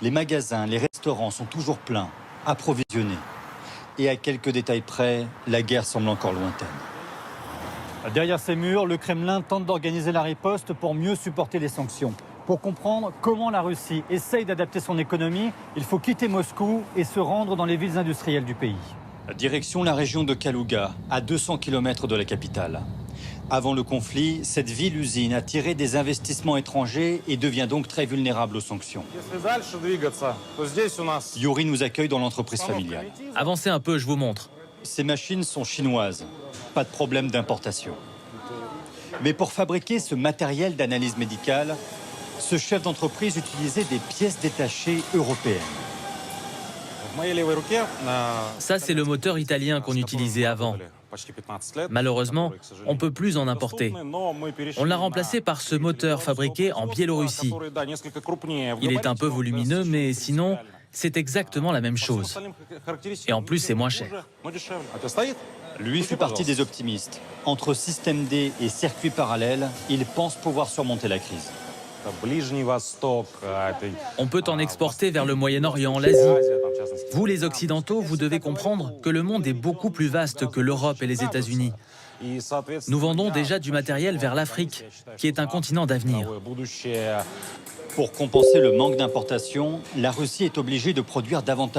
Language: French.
Les magasins, les restaurants sont toujours pleins, approvisionnés. Et à quelques détails près, la guerre semble encore lointaine. Derrière ces murs, le Kremlin tente d'organiser la riposte pour mieux supporter les sanctions. Pour comprendre comment la Russie essaye d'adapter son économie, il faut quitter Moscou et se rendre dans les villes industrielles du pays. Direction la région de Kalouga, à 200 km de la capitale. Avant le conflit, cette ville-usine a tiré des investissements étrangers et devient donc très vulnérable aux sanctions. Yuri nous accueille dans l'entreprise familiale. Avancez un peu, je vous montre. Ces machines sont chinoises, pas de problème d'importation. Mais pour fabriquer ce matériel d'analyse médicale, ce chef d'entreprise utilisait des pièces détachées européennes. Ça, c'est le moteur italien qu'on utilisait avant. Malheureusement, on ne peut plus en importer. On l'a remplacé par ce moteur fabriqué en Biélorussie. Il est un peu volumineux, mais sinon, c'est exactement la même chose. Et en plus, c'est moins cher. Lui fait partie des optimistes. Entre système D et circuit parallèle, il pense pouvoir surmonter la crise. On peut en exporter vers le Moyen-Orient, l'Asie. Vous, les Occidentaux, vous devez comprendre que le monde est beaucoup plus vaste que l'Europe et les États-Unis. Nous vendons déjà du matériel vers l'Afrique, qui est un continent d'avenir. Pour compenser le manque d'importation, la Russie est obligée de produire davantage.